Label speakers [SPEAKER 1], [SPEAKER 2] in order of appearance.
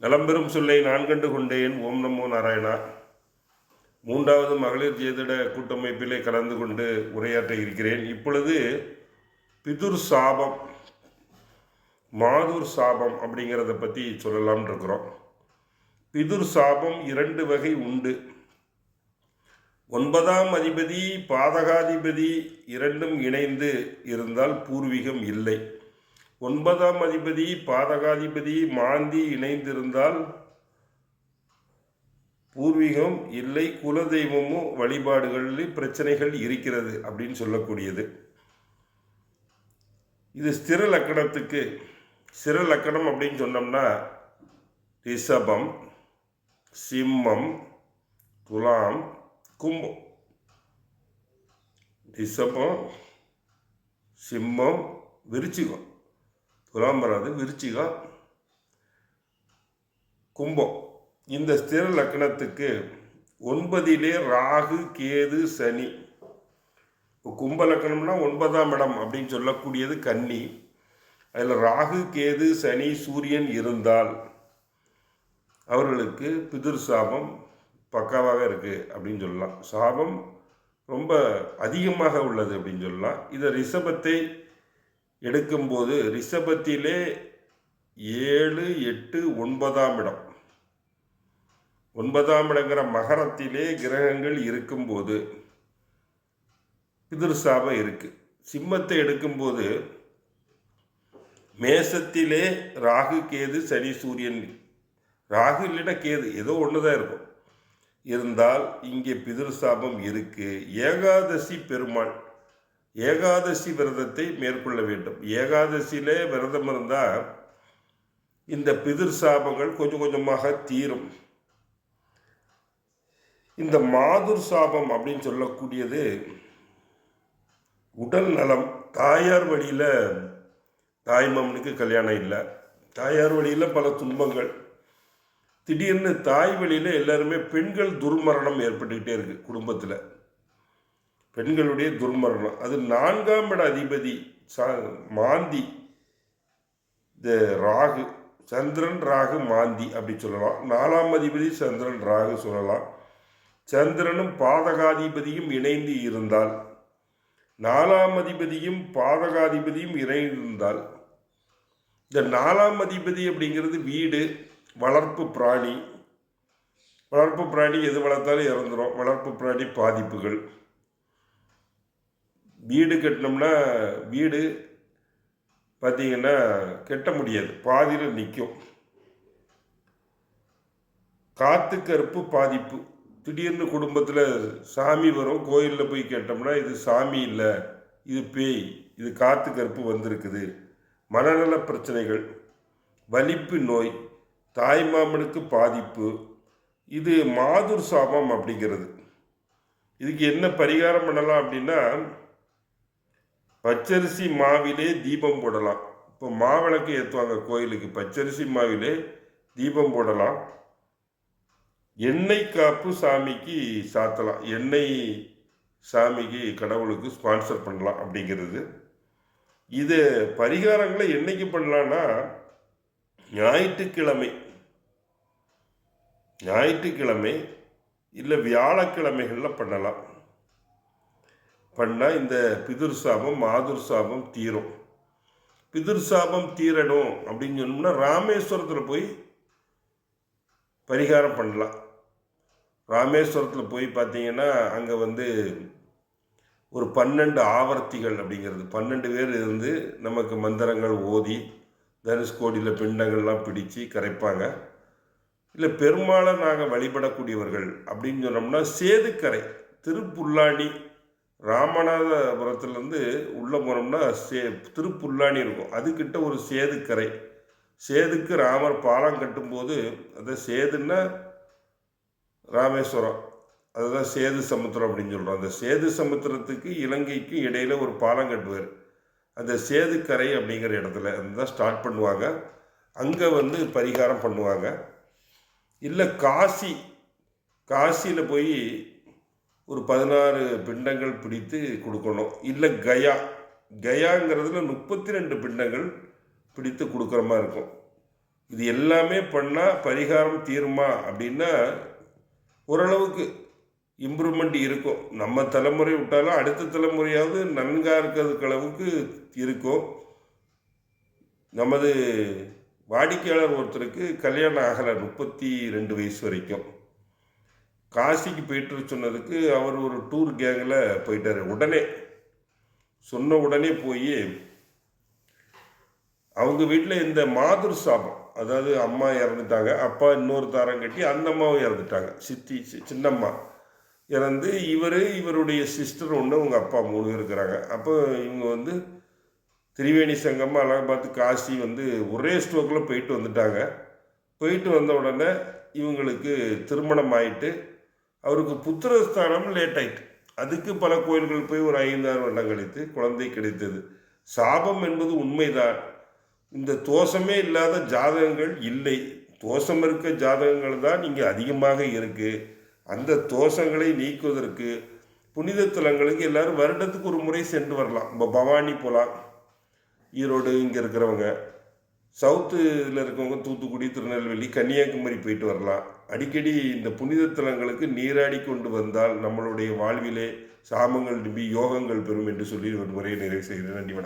[SPEAKER 1] நலம்பெறும் சொல்லை நான் கண்டு கொண்டேன். ஓம் நமோ நாராயணா. மூன்றாவது மகளிர் ஜேதிட கூட்டமைப்பிலே கலந்து கொண்டு உரையாற்ற இருக்கிறேன். இப்பொழுது பிதுர் சாபம், மாதுர் சாபம் அப்படிங்கிறத பற்றி சொல்லலாம்னு இருக்கிறோம். பிதுர் சாபம் 2 வகை உண்டு. 9ஆம் அதிபதி பாதகாதிபதி இரண்டும் இணைந்து இருந்தால் பூர்வீகம் இல்லை. 9ஆம் அதிபதி பாதகாதிபதி மாந்தி இணைந்திருந்தால் பூர்வீகம் இல்லை. குலதெய்வமும் வழிபாடுகளில் பிரச்சனைகள் இருக்கிறது அப்படின்னு சொல்லக்கூடியது. இது ஸ்திர லக்கணத்துக்கு, ஸ்திர லக்கணம் அப்படின்னு சொன்னோம்னா ரிஷபம், சிம்மம், துலாம், கும்பம். ரிஷபம், சிம்மம், விருச்சிகம். துலாம் வராது, விருச்சிகம், கும்பம். இந்த ஸ்திர லக்கணத்துக்கு 9லே ராகு, கேது, சனி. கும்ப லக்கணம்னா 9ஆம் இடம் அப்படின்னு சொல்லக்கூடியது கன்னி. அதில் ராகு, கேது, சனி, சூரியன் இருந்தால் அவர்களுக்கு பிதுர் சாபம் பக்காவாக இருக்குது அப்படின்னு சொல்லலாம். சாபம் ரொம்ப அதிகமாக உள்ளது அப்படின்னு சொல்லலாம். இதை ரிஷபத்தை எடுக்கும்போது ரிஷபத்திலே 7, 8, 9ஆம் இடம், 9ஆம் இடங்கிற மகரத்திலே கிரகங்கள் இருக்கும்போது பிதுர் சாபம் இருக்கு. சிம்மத்தை எடுக்கும்போது மேசத்திலே ராகு, கேது, சனி, சூரியன், ராகு இல்லைன்னா கேது ஏதோ ஒன்று தான் இருக்கும், இருந்தால் இங்கே பிதுர் சாபம் இருக்கு. ஏகாதசி பெருமாள் ஏகாதசி விரதத்தை மேற்கொள்ள வேண்டும். ஏகாதசியிலே விரதம் இருந்தால் இந்த பிதுர் சாபங்கள் கொஞ்சம் கொஞ்சமாக தீரும். இந்த மாதுர் சாபம் அப்படின்னு சொல்லக்கூடியது உடல் நலம். தாயார் வழியில் தாய்மாமனுக்கு கல்யாணம் இல்லை, தாயார் வழியில் பல துன்பங்கள், திடீர்னு தாய் வழியில் எல்லாருமே பெண்கள் துர்மரணம் ஏற்பட்டுக்கிட்டே இருக்குது குடும்பத்தில். பெண்களுடைய துர்மரணம். அது 4ஆம் இட அதிபதி மாந்தி, இந்த ராகு, சந்திரன் ராகு மாந்தி அப்படி சொல்லலாம். 4ஆம் அதிபதி சந்திரன் ராகு சொல்லலாம். சந்திரனும் பாதகாதிபதியும் இணைந்து இருந்தால், 4ஆம் அதிபதியும் பாதகாதிபதியும் இணைந்திருந்தால், இந்த 4ஆம் அதிபதி அப்படிங்கிறது வீடு, வளர்ப்பு பிராணி. வளர்ப்பு பிராணி எது வளர்த்தாலும் இறந்துடும். வளர்ப்பு பிராணி பாதிப்புகள். வீடு கட்டினோம்னா வீடு பார்த்தீங்கன்னா கட்ட முடியாது, பாதியில் நிற்கும். காத்து கருப்பு பாதிப்பு. திடீர்னு குடும்பத்தில் சாமி வரும், கோயிலில் போய் கேட்டோம்னா இது சாமி இல்லை, இது பேய், இது காத்து கருப்பு வந்திருக்குது. மனநல பிரச்சனைகள், வலிப்பு நோய், தாய்மாமனுக்கு பாதிப்பு. இது மாதுர் சாபம் அப்படிங்கிறது. இதுக்கு என்ன பரிகாரம் பண்ணலாம் அப்படின்னா, பச்சரிசி மாவிலே தீபம் போடலாம். இப்போ மாவிளக்கு ஏற்றுவாங்க கோயிலுக்கு, பச்சரிசி மாவிலே தீபம் போடலாம். எண்ணெய் காப்பு சாமிக்கு சாத்தலாம். எண்ணெய் சாமிக்கு கடவுளுக்கு ஸ்பான்சர் பண்ணலாம் அப்படிங்கிறது. இது பரிகாரங்களை என்னைக்கு பண்ணலான்னா ஞாயிற்றுக்கிழமை இல்லை வியாழக்கிழமைகளில் பண்ணலாம். பண்ணால் இந்த பிதுர் சாபம் மாதுர் சாபம் தீரும். பிதுர் சாபம் தீரணும் அப்படின்னு சொன்னோம்னா ராமேஸ்வரத்தில் போய் பரிகாரம் பண்ணலாம். ராமேஸ்வரத்தில் போய் பார்த்தீங்கன்னா அங்கே ஒரு 12 ஆவர்த்திகள் அப்படிங்கிறது, 12 பேர் இருந்து நமக்கு மந்திரங்கள் ஓதி தனுஷ்கோடியில் பிண்டங்கள்லாம் பிடிச்சு கரைப்பாங்க. இல்லை பெருமாளை நாங்கள் வழிபடக்கூடியவர்கள் அப்படின்னு சொன்னோம்னா சேதுக்கரை, திருப்புல்லாணி, ராமநாதபுரத்துலேருந்து உள்ளே போனோம்னா திருப்புல்லாணி இருக்கும். அதுக்கிட்ட ஒரு சேதுக்கரை. சேதுக்கு ராமர் பாலம் கட்டும்போது, அந்த சேதுன்னா ராமேஸ்வரம், அதுதான் சேது சமுத்திரம் அப்படின்னு சொல்கிறோம். அந்த சேது சமுத்திரத்துக்கு இலங்கைக்கு இடையில் ஒரு பாலம் கட்டுவார். அந்த சேதுக்கரை அப்படிங்கிற இடத்துல அதுதான் ஸ்டார்ட் பண்ணுவாங்க. அங்கே பரிகாரம் பண்ணுவாங்க. இல்லை காசியில் போய் ஒரு 16 பிண்டங்கள் பிடித்து கொடுக்கணும். இல்லை கயாங்கிறதுல 32 பிண்டங்கள் பிடித்து கொடுக்குற மாதிரி இருக்கும். இது எல்லாமே பண்ணால் பரிகாரம் தீருமா அப்படின்னா ஓரளவுக்கு இம்ப்ரூவ்மெண்ட் இருக்கும். நம்ம தலைமுறை விட்டாலும் அடுத்த தலைமுறையாவது நன்காக இருக்கிறதுக்கு அளவுக்கு இருக்கும். நமது வாடிக்கையாளர் ஒருத்தருக்கு கல்யாணம் ஆகலை, 32 வயசு வரைக்கும். காசிக்கு போயிட்டு சொன்னதுக்கு அவர் ஒரு டூர் கேங்கில் போயிட்டார். உடனே சொன்ன உடனே போய் அவங்க வீட்டில் இந்த மாதுர் சாபம், அதாவது அம்மா இறந்துட்டாங்க, அப்பா இன்னொரு தாரம் கட்டி அந்த அம்மாவும் இறந்துட்டாங்க, சித்தி சின்னம்மா இறந்து, இவருடைய சிஸ்டர் ஒன்று, உங்கள் அப்பா 3 பேர் இருக்கிறாங்க. அப்போ இவங்க திரிவேணி சங்கமாக அலகாபாத் காசி ஒரே ஸ்ட்ரோக்கில் போயிட்டு வந்துட்டாங்க. போயிட்டு வந்த உடனே இவங்களுக்கு திருமணம் ஆயிட்டு அவருக்கு புத்திரஸ்தானம் லேட் ஆயிட்டு. அதுக்கு பல கோயில்கள் போய் ஒரு 5-6 வருடம் கழித்து குழந்தை கிடைத்தது. சாபம் என்பது உண்மைதான். இந்த தோஷமே இல்லாத ஜாதகங்கள் இல்லை. தோஷம் இருக்க ஜாதகங்கள் தான் இங்கே அதிகமாக இருக்குது. அந்த தோஷங்களை நீக்குவதற்கு புனித தலங்களுக்கு எல்லாரும் வருடத்துக்கு ஒரு முறை சென்று வரலாம். இப்போ பவானி போகலாம், ஈரோடு இங்கே இருக்கிறவங்க, சவுத்தில் இருக்கவங்க தூத்துக்குடி, திருநெல்வேலி, கன்னியாகுமரி போயிட்டு வரலாம். அடிக்கடி இந்த புனித தலங்களுக்கு நீராடி கொண்டு வந்தால் நம்மளுடைய வாழ்விலே சாமங்கள் நிபி யோகங்கள் பெறும் என்று சொல்லி ஒரு முறையை நிறைவு செய்கிறேன். நன்றி, வணக்கம்.